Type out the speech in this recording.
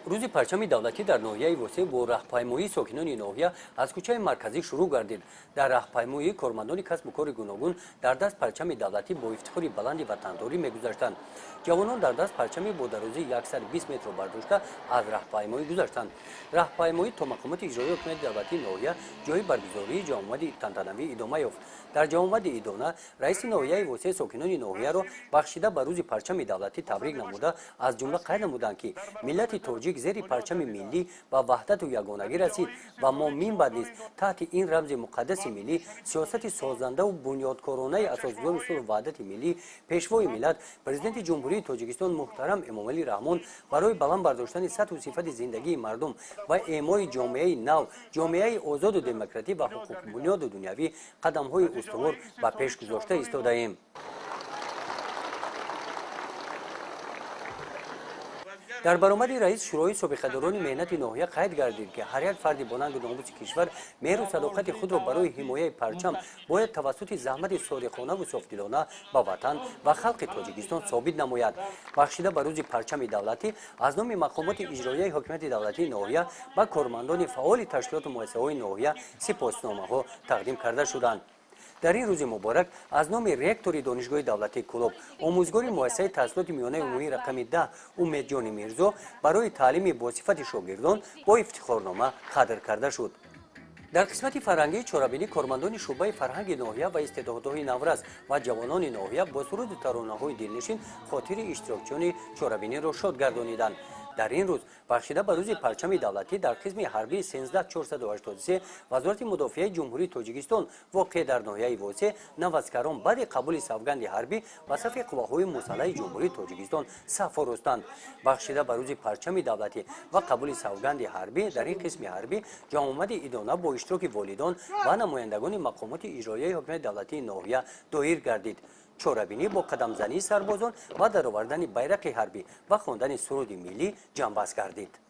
روز پرچم دولتی در ناحیه وسه با راهپیمایی ساکنان ناحیه از کوچه مرکزی شروع گردید. در راهپیمایی کارمندان کسب و کار گوناگون در دست پرچم دولتی با افتخار بلند وطنداری می‌گذشتند. جوانان در دست پرچم با درازی 120 متر برداشته از راهپیمایی گذشتند. راهپیمایی تا مقامات اجرایی حکومت دولتی ناحیه جای برگزاری جامعه تنتنوی ادامه یافت. در جامعه ادانه رئیس ناحیه وسه ساکنان ناحیه را بخشیده به روز پرچم دولتی تبریک نموده از جمله قید نمودند که ملت تاجیک زیر پرچم ملی و وحدت و یگانگی رسید و ما می‌باید نیز تحت این رمز مقدس ملی سیاست سازنده و بنیادکارانه اساسگزار اصول وحدت ملی پیشوای ملت پرزیدنت جمهوری تاجیکستان محترم امامعلی رحمان برای بلند برداشتن سطح و صفت زندگی مردم و اعمای جامعه نو جامعه آزاد و دموکراتیک و حقوق بنیاد دنیوی قدم‌های استوار به پیش گذاشته ایستاده‌ایم. در برآمد رئیس شورای سابقه‌داران مهنت ناحیه قید گردید که هر یک فرد با ننگ و ناموس کشور مهر و صداقت خود را برای حمایت پرچم باید توسط زحمت صادقانه و صافدلانه به وطن و خلق تاجیکستان ثابت نماید. بخشیده به روز پرچم دولتی از نام مقامات اجرایی حکومت دولتی ناحیه به کارمندان فعال تشکیلات و مؤسسه‌های ناحیه سپاسنامه‌ها تقدیم کرده شدند. در این روز مبارک از نام رکتور دانشگاه دولتی کلوب آموزگار مؤسسه تحصیلات میانه عمومی رقم 10 امید جان میرزا برای تعلیم با صفت شاگردان با افتخارنامه خدر کرده شد. در قسمت فرهنگی چاره‌بینی کارمندان شعبه فرهنگ ناحیه و استعدادهای نورس و جوانان ناحیه با سرود ترانه‌های دلنشین خاطر اشتراکچیان چاره‌بینی را شاد گردانیدند. در این روز بخشیده به روز پرچم دولتی در قسم حربی 13483 وزارت مدافعه جمهوری تاجیکستان واقع در ناحیه وسه نوازکاران بعد قبول سوگند حربی و صف قواهای مسلح جمهوری تاجیکستان صف راستند. بخشیده به روز پرچم دولتی و قبول سوگند حربی در این قسم حربی جامعه ادانه با اشتراک والدان و نمایندگان مقامات اجرایی حکومت دولتی ناحیه دایر گردید. چاره‌بینی با قدم زنی سربازان و درآوردن بیرق حربی و خواندن سرود ملی جنبش گردید.